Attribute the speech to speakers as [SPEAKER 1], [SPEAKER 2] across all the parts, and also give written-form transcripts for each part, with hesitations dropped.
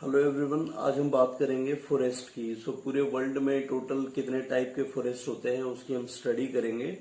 [SPEAKER 1] Hello everyone, आज हम बात करेंगे फॉरेस्ट की। पूरे वर्ल्ड में टोटल कितने टाइप के फॉरेस्ट होते हैं उसकी हम स्टडी करेंगे।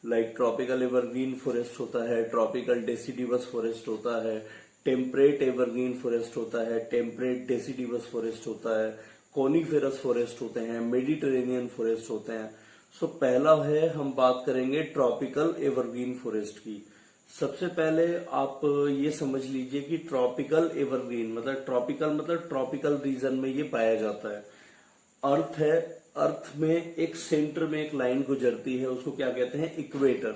[SPEAKER 1] लाइक ट्रॉपिकल एवरग्रीन फॉरेस्ट होता है, ट्रॉपिकल डेसिडिवस फॉरेस्ट होता है, टेम्परेट एवरग्रीन फॉरेस्ट होता है, टेम्परेट डेसिडिवस फॉरेस्ट होता है, कॉनिफेरस फॉरेस्ट होते हैं, मेडिटेरेनियन फॉरेस्ट होते हैं। पहला है, हम बात करेंगे ट्रॉपिकल एवरग्रीन फॉरेस्ट की। सबसे पहले आप ये समझ लीजिए कि ट्रॉपिकल एवरग्रीन मतलब ट्रॉपिकल रीजन में ये पाया जाता है। अर्थ है, अर्थ में एक सेंटर में एक लाइन गुजरती है, उसको क्या कहते हैं, इक्वेटर।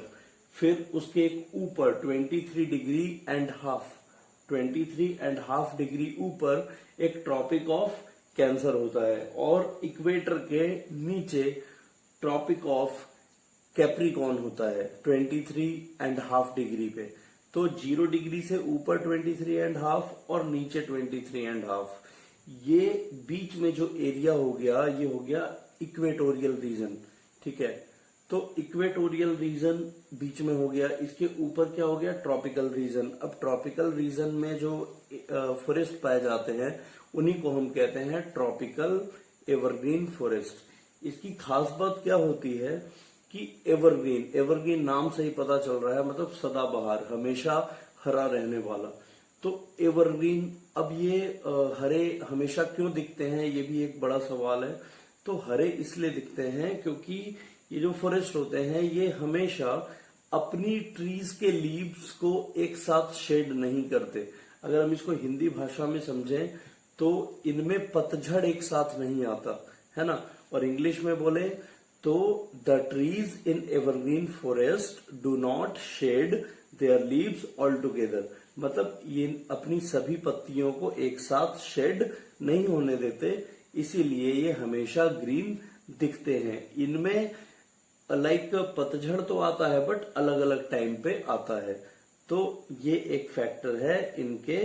[SPEAKER 1] फिर उसके एक ऊपर 23.5 डिग्री ऊपर एक ट्रॉपिक ऑफ कैंसर होता है, और इक्वेटर के नीचे ट्रॉपिक ऑफ कैप्रिकॉन होता है 23.5 डिग्री पे। तो 0 डिग्री से ऊपर 23.5 और नीचे 23.5, ये बीच में जो एरिया हो गया ये हो गया इक्वेटोरियल रीजन। ठीक है, तो इक्वेटोरियल रीजन बीच में हो गया, इसके ऊपर क्या हो गया, ट्रॉपिकल रीजन। अब ट्रॉपिकल रीजन में जो फॉरेस्ट पाए जाते हैं उन्हीं को हम कहते हैं ट्रॉपिकल एवरग्रीन फॉरेस्ट। इसकी खास बात क्या होती है कि एवरग्रीन नाम से ही पता चल रहा है, मतलब सदाबहार, हमेशा हरा रहने वाला। तो एवरग्रीन, अब ये हरे हमेशा क्यों दिखते हैं, ये भी एक बड़ा सवाल है। तो हरे इसलिए दिखते हैं क्योंकि ये जो फॉरेस्ट होते हैं ये हमेशा अपनी ट्रीज के लीव्स को एक साथ शेड नहीं करते। अगर हम इसको हिंदी भाषा में समझें तो इनमें पतझड़ एक साथ नहीं आता है ना। और इंग्लिश में बोले तो the trees in evergreen forest do not shade there leaves all together, मतलब ये अपनी सभी पत्तियों को एक साथ शेड नहीं होने देते, इसीलिए ये हमेशा ग्रीन दिखते हैं। इनमें लाइक पतझड़ तो आता है बट अलग अलग टाइम पे आता है। तो ये एक फैक्टर है इनके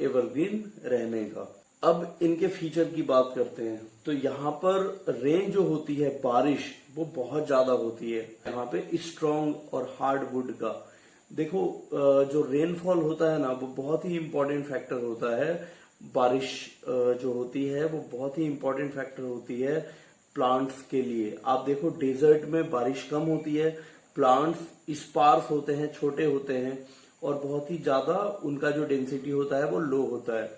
[SPEAKER 1] एवरग्रीन रहने का। अब इनके फीचर की बात करते हैं। तो यहाँ पर रेन जो होती है, बारिश, वो बहुत ज्यादा होती है यहाँ पे स्ट्रॉन्ग और हार्ड वुड का। देखो जो रेनफॉल होता है ना वो बहुत ही इंपॉर्टेंट फैक्टर होता है। बारिश जो होती है वो बहुत ही इंपॉर्टेंट फैक्टर होती है प्लांट्स के लिए। आप देखो डेजर्ट में बारिश कम होती है, प्लांट्स स्पार्स होते हैं, छोटे होते हैं, और बहुत ही ज्यादा उनका जो डेंसिटी होता है वो लो होता है।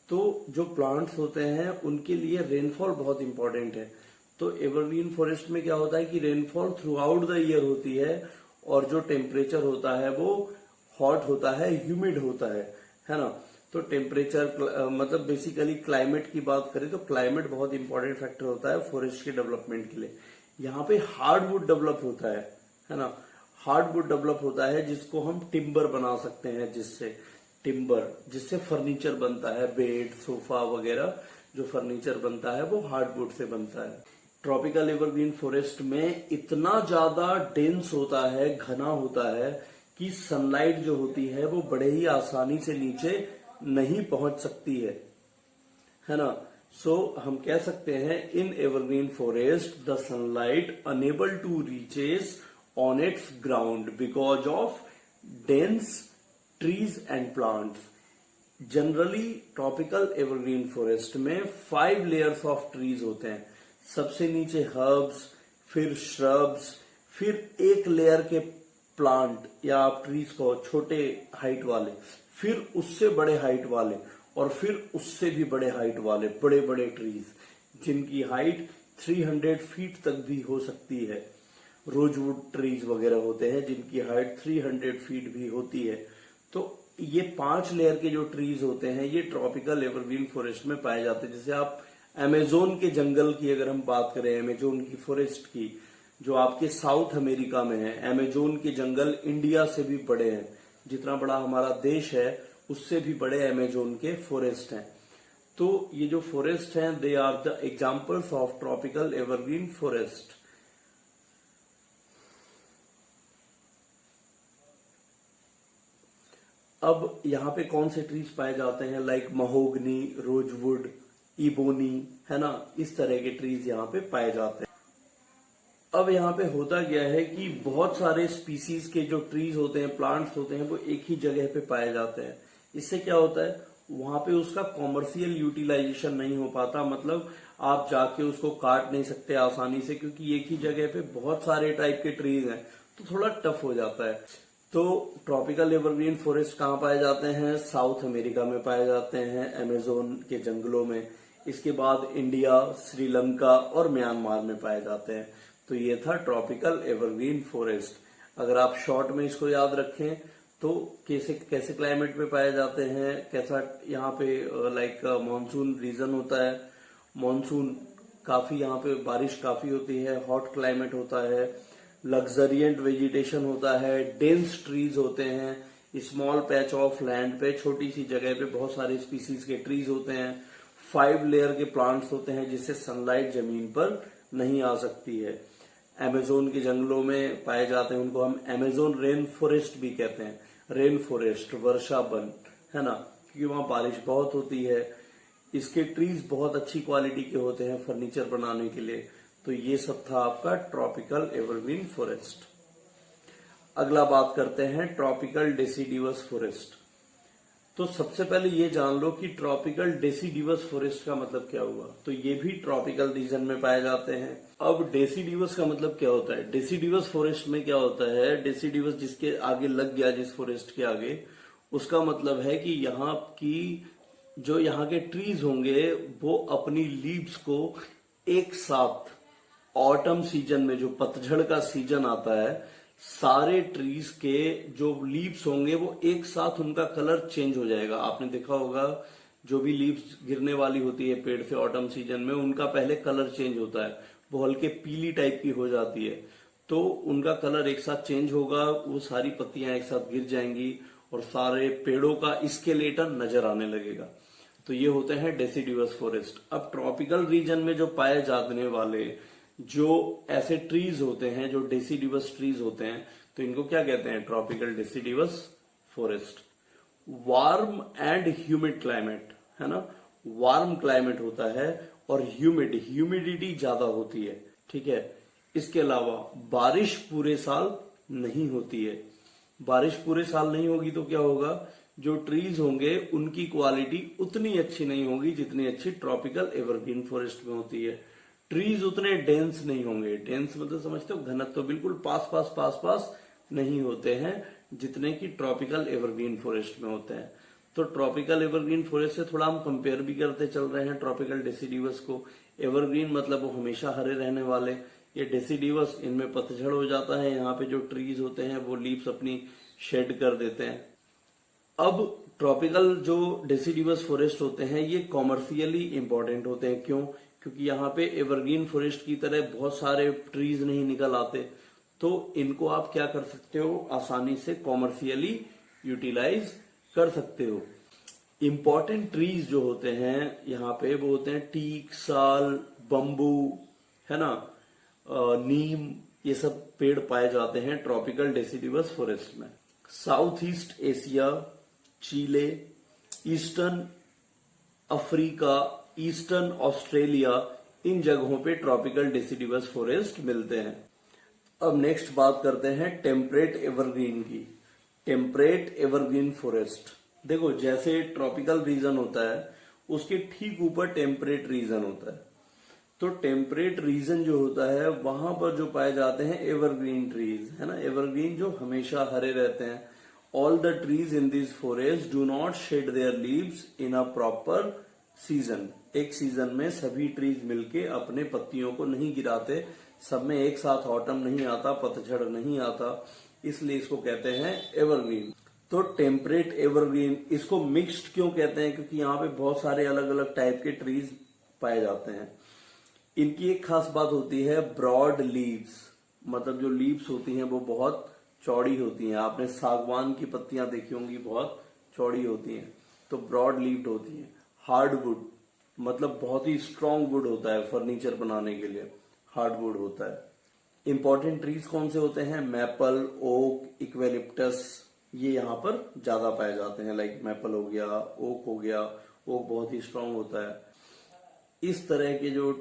[SPEAKER 1] तो जो प्लांट्स होते हैं उनके लिए रेनफॉल बहुत इंपॉर्टेंट है। तो एवरग्रीन फॉरेस्ट में क्या होता है कि rainfall through out the year होती है, और जो टेम्परेचर होता है वो हॉट होता है, ह्यूमिड होता है ना। तो टेम्परेचर मतलब बेसिकली क्लाइमेट की बात करें तो क्लाइमेट बहुत इंपॉर्टेंट फैक्टर होता है फॉरेस्ट के डेवलपमेंट के लिए। यहाँ पे हार्डवुड डेवलप होता है ना। हार्डवुड डेवलप होता है जिसको हम टिम्बर बना सकते हैं, जिससे फर्नीचर बनता है, बेड, सोफा वगैरह जो फर्नीचर बनता है वो हार्डवुड से बनता है। ट्रॉपिकल एवरग्रीन फॉरेस्ट में इतना ज्यादा डेंस होता है, घना होता है कि सनलाइट जो होती है वो बड़े ही आसानी से नीचे नहीं पहुंच सकती है ना। हम कह सकते हैं in evergreen forest the sunlight unable to reaches on its ground because of dense trees and plants. Generally tropical evergreen forest में 5 लेयर्स ऑफ ट्रीज होते हैं। सबसे नीचे हर्ब्स, फिर श्रब्स, फिर एक लेयर के प्लांट या आप ट्रीज को, छोटे हाइट वाले, फिर उससे बड़े हाइट वाले, और फिर उससे भी बड़े हाइट वाले बड़े बड़े ट्रीज जिनकी हाइट 300 फीट तक भी हो सकती है। रोजवुड ट्रीज वगैरह होते हैं जिनकी हाइट 300 फीट भी होती है। तो ये 5 लेयर के जो ट्रीज होते हैं ये ट्रॉपिकल एवरग्रीन फॉरेस्ट में पाए जाते हैं। जैसे आप अमेजोन के जंगल की अगर हम बात करें, अमेजोन की फॉरेस्ट की, जो आपके साउथ अमेरिका में है, अमेजोन के जंगल इंडिया से भी बड़े हैं। जितना बड़ा हमारा देश है उससे भी बड़े अमेजोन के फॉरेस्ट हैं। तो ये जो फॉरेस्ट हैं they are the examples of tropical evergreen forest. अब यहाँ पे कौन से ट्रीज पाए जाते हैं, लाइक महोगनी, रोजवुड, इबोनी, है ना, इस तरह के ट्रीज यहाँ पे पाए जाते हैं। अब यहाँ पे होता क्या है कि बहुत सारे स्पीसीज के जो ट्रीज होते हैं, प्लांट्स होते हैं, वो एक ही जगह पे पाए जाते हैं। इससे क्या होता है, वहां पे उसका कॉमर्शियल यूटिलाइजेशन नहीं हो पाता, मतलब आप जाके उसको काट नहीं सकते आसानी से, क्योंकि एक ही जगह पे बहुत सारे टाइप के ट्रीज हैं, तो थोड़ा टफ हो जाता है। तो ट्रॉपिकल एवरग्रीन फॉरेस्ट कहाँ पाए जाते हैं? साउथ अमेरिका में पाए जाते हैं, अमेजोन के जंगलों में। इसके बाद इंडिया, श्रीलंका और म्यांमार में पाए जाते हैं। तो ये था ट्रॉपिकल एवरग्रीन फॉरेस्ट। अगर आप शॉर्ट में इसको याद रखें तो कैसे कैसे क्लाइमेट में पाए जाते हैं, कैसा यहाँ पे लाइक मानसून रीजन होता है, मानसून काफी यहाँ पे बारिश काफी होती है, हॉट क्लाइमेट होता है, लग्जरियंट वेजिटेशन होता है, डेंस ट्रीज होते हैं, स्मॉल पैच ऑफ लैंड पे, छोटी सी जगह पे बहुत सारे स्पीसीज के ट्रीज होते हैं, 5 लेयर के प्लांट्स होते हैं जिससे सनलाइट जमीन पर नहीं आ सकती है। अमेजोन के जंगलों में पाए जाते हैं, उनको हम अमेजोन रेन फॉरेस्ट भी कहते हैं। रेन फॉरेस्ट, वर्षा वन, है ना, क्योंकि वहां बारिश बहुत होती है। इसके ट्रीज बहुत अच्छी क्वालिटी के होते हैं फर्नीचर बनाने के लिए। तो ये सब था आपका ट्रॉपिकल एवरग्रीन फॉरेस्ट। अगला बात करते हैं ट्रॉपिकल डेसिडिवस फॉरेस्ट। तो सबसे पहले ये जान लो कि ट्रॉपिकल डेसिडिवस फॉरेस्ट का मतलब क्या हुआ। तो ये भी ट्रॉपिकल रीजन में पाए जाते हैं। अब डेसिडिवस का मतलब क्या होता है? डेसिडिवस फॉरेस्ट में क्या होता है? डेसिडिवस जिसके आगे लग गया, जिस फॉरेस्ट के आगे, उसका मतलब है कि यहाँ की जो यहाँ के ट्रीज होंगे वो अपनी लीव्स को एक साथ ऑटम सीजन में, जो पतझड़ का सीजन आता है, सारे ट्रीज के जो लीव्स होंगे वो एक साथ उनका कलर चेंज हो जाएगा। आपने देखा होगा जो भी लीव्स गिरने वाली होती है पेड़ से ऑटम सीजन में, उनका पहले कलर चेंज होता है, वो हल्के पीली टाइप की हो जाती है। तो उनका कलर एक साथ चेंज होगा, वो सारी पत्तियां एक साथ गिर जाएंगी और सारे पेड़ों का स्केलेटन नजर आने लगेगा। तो ये होते हैं डेसिडिवस फॉरेस्ट। अब ट्रॉपिकल रीजन में जो पाए जाने वाले जो ऐसे ट्रीज होते हैं, जो डेसिडिवस ट्रीज होते हैं, तो इनको क्या कहते हैं? Tropical deciduous forest. Warm and humid climate, है ना, वार्म क्लाइमेट होता है और ह्यूमिडिटी ज्यादा होती है, ठीक है। इसके अलावा बारिश पूरे साल नहीं होती है। बारिश पूरे साल नहीं होगी तो क्या होगा? जो ट्रीज होंगे उनकी क्वालिटी उतनी अच्छी नहीं होगी जितनी अच्छी ट्रॉपिकल एवरग्रीन फॉरेस्ट में होती है। ट्रीज उतने डेंस नहीं होंगे। डेंस मतलब समझते हो, घनत्व तो बिल्कुल पास नहीं होते हैं जितने की ट्रॉपिकल एवरग्रीन फॉरेस्ट में होते हैं। तो ट्रॉपिकल एवरग्रीन फॉरेस्ट से थोड़ा हम कंपेयर भी करते चल रहे हैं ट्रॉपिकल डेसिडिवस को। एवरग्रीन मतलब वो हमेशा हरे रहने वाले, ये डेसिडिवस इनमें पतझड़ हो जाता है, यहाँ पे जो ट्रीज होते हैं वो लीव्स अपनी शेड कर देते हैं। अब ट्रॉपिकल जो डेसिडिवस फॉरेस्ट होते हैं ये कॉमर्शियली इंपॉर्टेंट होते हैं। क्यों? क्योंकि यहाँ पे एवरग्रीन फॉरेस्ट की तरह बहुत सारे ट्रीज नहीं निकल आते, तो इनको आप क्या कर सकते हो? आसानी से कॉमर्शियली यूटिलाइज कर सकते हो। इंपॉर्टेंट ट्रीज जो होते हैं यहाँ पे वो होते हैं टीक, साल, बम्बू, है ना, नीम, ये सब पेड़ पाए जाते हैं ट्रॉपिकल डेसिडिवस फॉरेस्ट में। साउथ ईस्ट एशिया, चिले, ईस्टर्न अफ्रीका, ईस्टर्न ऑस्ट्रेलिया, इन जगहों पे ट्रॉपिकल डेसिडिवस फॉरेस्ट मिलते हैं। अब नेक्स्ट बात करते हैं टेम्परेट एवरग्रीन की। टेम्परेट एवरग्रीन फॉरेस्ट, देखो जैसे ट्रॉपिकल रीजन होता है उसके ठीक ऊपर टेम्परेट रीजन होता है। तो टेम्परेट रीजन जो होता है वहां पर जो पाए जाते हैं एवरग्रीन ट्रीज, है ना, एवरग्रीन जो हमेशा हरे रहते हैं। All the trees in this forest do not shade there leaves in a proper season. एक सीजन में सभी ट्रीज मिलके अपने पत्तियों को नहीं गिराते, सब में एक साथ ऑटम नहीं आता, पतझड़ नहीं आता, इसलिए इसको कहते हैं एवरग्रीन। तो टेम्परेट एवरग्रीन, इसको मिक्स्ड क्यों कहते हैं? क्योंकि यहाँ पे बहुत सारे अलग अलग टाइप के ट्रीज पाए जाते हैं। इनकी एक खास बात होती है ब्रॉड लीव्स, मतलब जो लीव्स होती हैं वो बहुत चौड़ी होती हैं। आपने सागवान की पत्तियां देखी होंगी, बहुत चौड़ी होती हैं, तो ब्रॉड लीव्ड होती हैं। हार्डवुड मतलब बहुत ही स्ट्रॉन्ग वुड होता है फर्नीचर बनाने के लिए, हार्डवुड होता है। इंपॉर्टेंट ट्रीज कौन से होते हैं? मैपल, ओक, इक्वेलिप्टस, ये यहाँ पर ज्यादा पाए जाते हैं। लाइक मैपल हो गया, ओक हो गया, ओक बहुत ही स्ट्रांग होता है। इस तरह के जो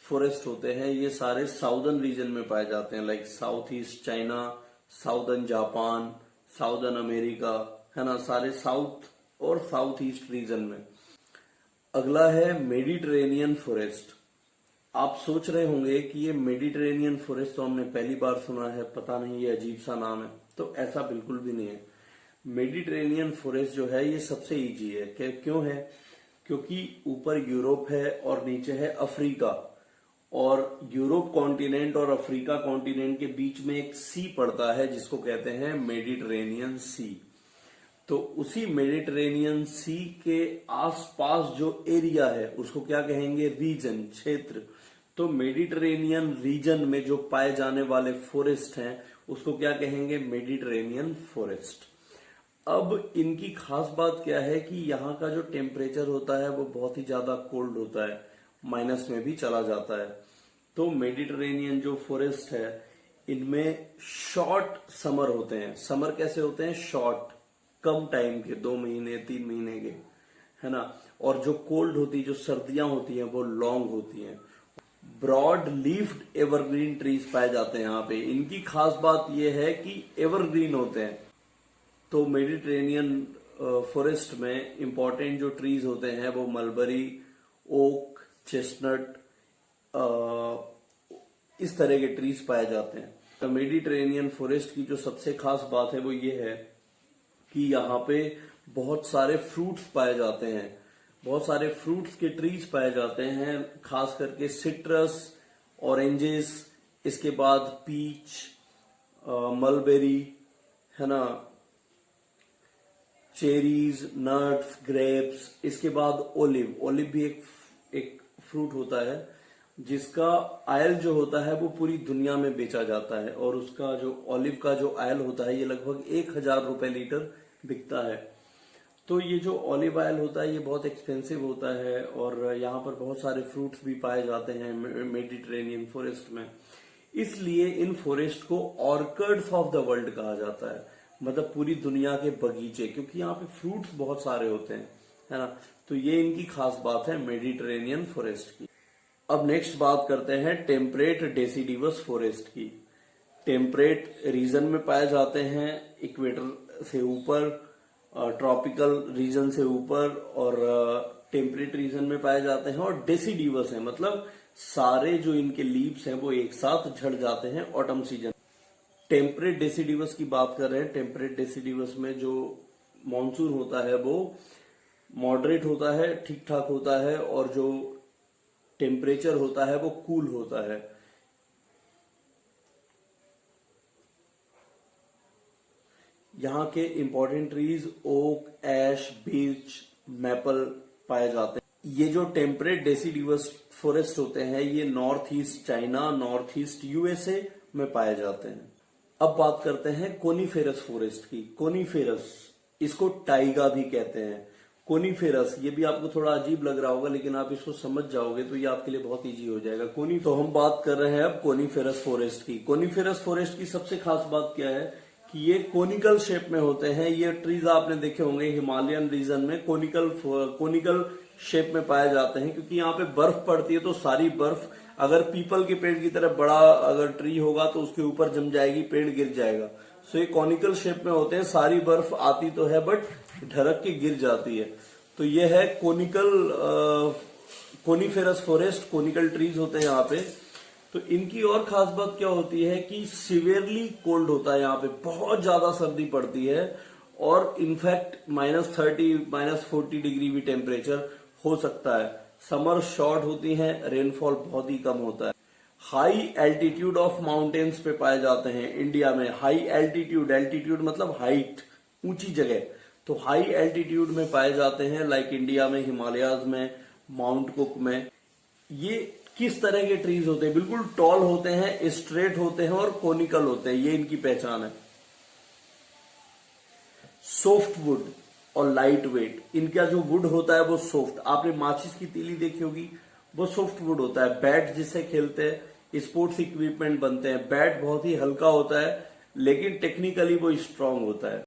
[SPEAKER 1] फॉरेस्ट होते हैं ये सारे साउदर्न रीजन में पाए जाते हैं, like south east China, southern Japan, southern America, है ना, सारे साउथ और साउथ ईस्ट रीजन में। अगला है मेडिटेरेनियन फॉरेस्ट। आप सोच रहे होंगे कि ये मेडिटेरेनियन फॉरेस्ट तो हमने पहली बार सुना है, पता नहीं ये अजीब सा नाम है। तो ऐसा बिल्कुल भी नहीं है। मेडिटेरेनियन फॉरेस्ट जो है ये सबसे इजी है। क्यों है? क्योंकि ऊपर यूरोप है और नीचे है अफ्रीका, और यूरोप कॉन्टिनेंट और अफ्रीका कॉन्टिनेंट के बीच में एक सी पड़ता है जिसको कहते हैं मेडिटेरेनियन सी। तो उसी मेडिटेरेनियन सी के आसपास जो एरिया है उसको क्या कहेंगे? रीजन, क्षेत्र। तो मेडिटेरेनियन रीजन में जो पाए जाने वाले फॉरेस्ट हैं उसको क्या कहेंगे? Mediterranean forest. अब इनकी खास बात क्या है कि यहाँ का जो टेम्परेचर होता है वो बहुत ही ज्यादा कोल्ड होता है, माइनस में भी चला जाता है। तो मेडिटेरेनियन जो फॉरेस्ट है इनमें शॉर्ट समर होते हैं। समर कैसे होते हैं? शॉर्ट, कम टाइम के, 2 महीने 3 महीने के, है ना। और जो कोल्ड होती, जो सर्दियां होती हैं वो लॉन्ग होती हैं। ब्रॉड लीफ्ड एवरग्रीन ट्रीज पाए जाते हैं यहाँ पे। इनकी खास बात यह है कि एवरग्रीन होते हैं। तो मेडिटेरेनियन फॉरेस्ट में इंपॉर्टेंट जो ट्रीज होते हैं वो मलबरी, ओक, चेस्टनट, इस तरह के ट्रीज पाए जाते हैं। तो मेडिटेरेनियन फॉरेस्ट की जो सबसे खास बात है वो ये है कि यहाँ पे बहुत सारे फ्रूट्स पाए जाते हैं, बहुत सारे फ्रूट्स के ट्रीज पाए जाते हैं, खास करके सिट्रस, ऑरेंजेस, इसके बाद पीच, मलबेरी, है ना, चेरीज, नट्स, ग्रेप्स, इसके बाद ओलिव। ओलिव भी एक फ्रूट होता है जिसका ऑयल जो होता है वो पूरी दुनिया में बेचा जाता है, और उसका जो ऑलिव का जो ऑयल होता है ये लगभग 1000 रुपए लीटर बिकता है। तो ये जो ऑलिव ऑयल होता है ये बहुत एक्सपेंसिव होता है, और यहाँ पर बहुत सारे फ्रूट्स भी पाए जाते हैं मेडिटेरेनियन फॉरेस्ट में। इसलिए इन फॉरेस्ट को ऑर्किड्स ऑफ द वर्ल्ड कहा जाता है, मतलब पूरी दुनिया के बगीचे, क्योंकि यहाँ पे फ्रूट्स बहुत सारे होते हैं, है ना। तो ये इनकी खास बात है मेडिटेरेनियन फॉरेस्ट की। अब नेक्स्ट बात करते हैं टेम्परेट डेसिडिवस फॉरेस्ट की। टेम्परेट रीजन में पाए जाते हैं, इक्वेटर से ऊपर, ट्रॉपिकल रीजन से ऊपर, और टेम्परेट रीजन में पाए जाते हैं, और डेसिडिवस है, मतलब सारे जो इनके लीव्स हैं वो एक साथ झड़ जाते हैं ऑटम सीजन। टेम्परेट डेसिडिवस की बात कर रहे हैं। टेम्परेट डेसिडिवस में जो मॉनसून होता है वो मॉडरेट होता है, ठीक ठाक होता है, और जो टेम्परेचर होता है वो कूल होता है। यहाँ के इंपॉर्टेंट ट्रीज ओक, ऐश, बीच, मैपल पाए जाते हैं। ये जो टेम्परेट डेसिडिवस फॉरेस्ट होते हैं ये north east China, north east USA में पाए जाते हैं। अब बात करते हैं कोनीफेरस फॉरेस्ट की। कोनीफेरस, इसको टाइगा भी कहते हैं। कोनीफेरस, ये भी आपको थोड़ा अजीब लग रहा होगा, लेकिन आप इसको समझ जाओगे तो ये आपके लिए बहुत इजी हो जाएगा। तो हम बात कर रहे हैं अब कोनीफेरस फॉरेस्ट की। कोनीफेरस फॉरेस्ट की सबसे खास बात क्या है कि ये कोनिकल शेप में होते हैं। ये ट्रीज आपने देखे होंगे हिमालयन रीजन में कोनिकल शेप में पाए जाते हैं, क्योंकि यहाँ पे बर्फ पड़ती है, तो सारी बर्फ अगर पीपल के पेड़ की तरह बड़ा अगर ट्री होगा तो उसके ऊपर जम जाएगी, पेड़ गिर जाएगा। सो ये कॉनिकल शेप में होते हैं, सारी बर्फ आती तो है बट ढरक के गिर जाती है। तो ये है कोनीफेरस फॉरेस्ट, कोनिकल ट्रीज होते हैं यहाँ पे। तो इनकी और खास बात क्या होती है कि सिवियरली कोल्ड होता है, यहाँ पे बहुत ज्यादा सर्दी पड़ती है, और इनफैक्ट -30 -40 डिग्री भी टेम्परेचर हो सकता है। समर शॉर्ट होती है, रेनफॉल बहुत ही कम होता है। हाई एल्टीट्यूड ऑफ माउंटेन्स पे पाए जाते हैं इंडिया में। हाई एल्टीट्यूड मतलब हाइट, ऊंची जगह। तो हाई एल्टीट्यूड में पाए जाते हैं, लाइक इंडिया में हिमालयाज में, माउंट कुक में। ये किस तरह के ट्रीज होते हैं? बिल्कुल टॉल होते हैं, स्ट्रेट होते हैं और कोनिकल होते हैं, ये इनकी पहचान है। सॉफ्ट वुड और लाइट वेट, इनका जो वुड होता है वो सॉफ्ट। आपने माचिस की तीली देखी होगी, वो सॉफ्ट वुड होता है। बैट जिससे खेलते हैं, स्पोर्ट्स इक्विपमेंट बनते हैं। बैट बहुत ही हल्का होता है, लेकिन टेक्निकली वो स्ट्रांग होता है।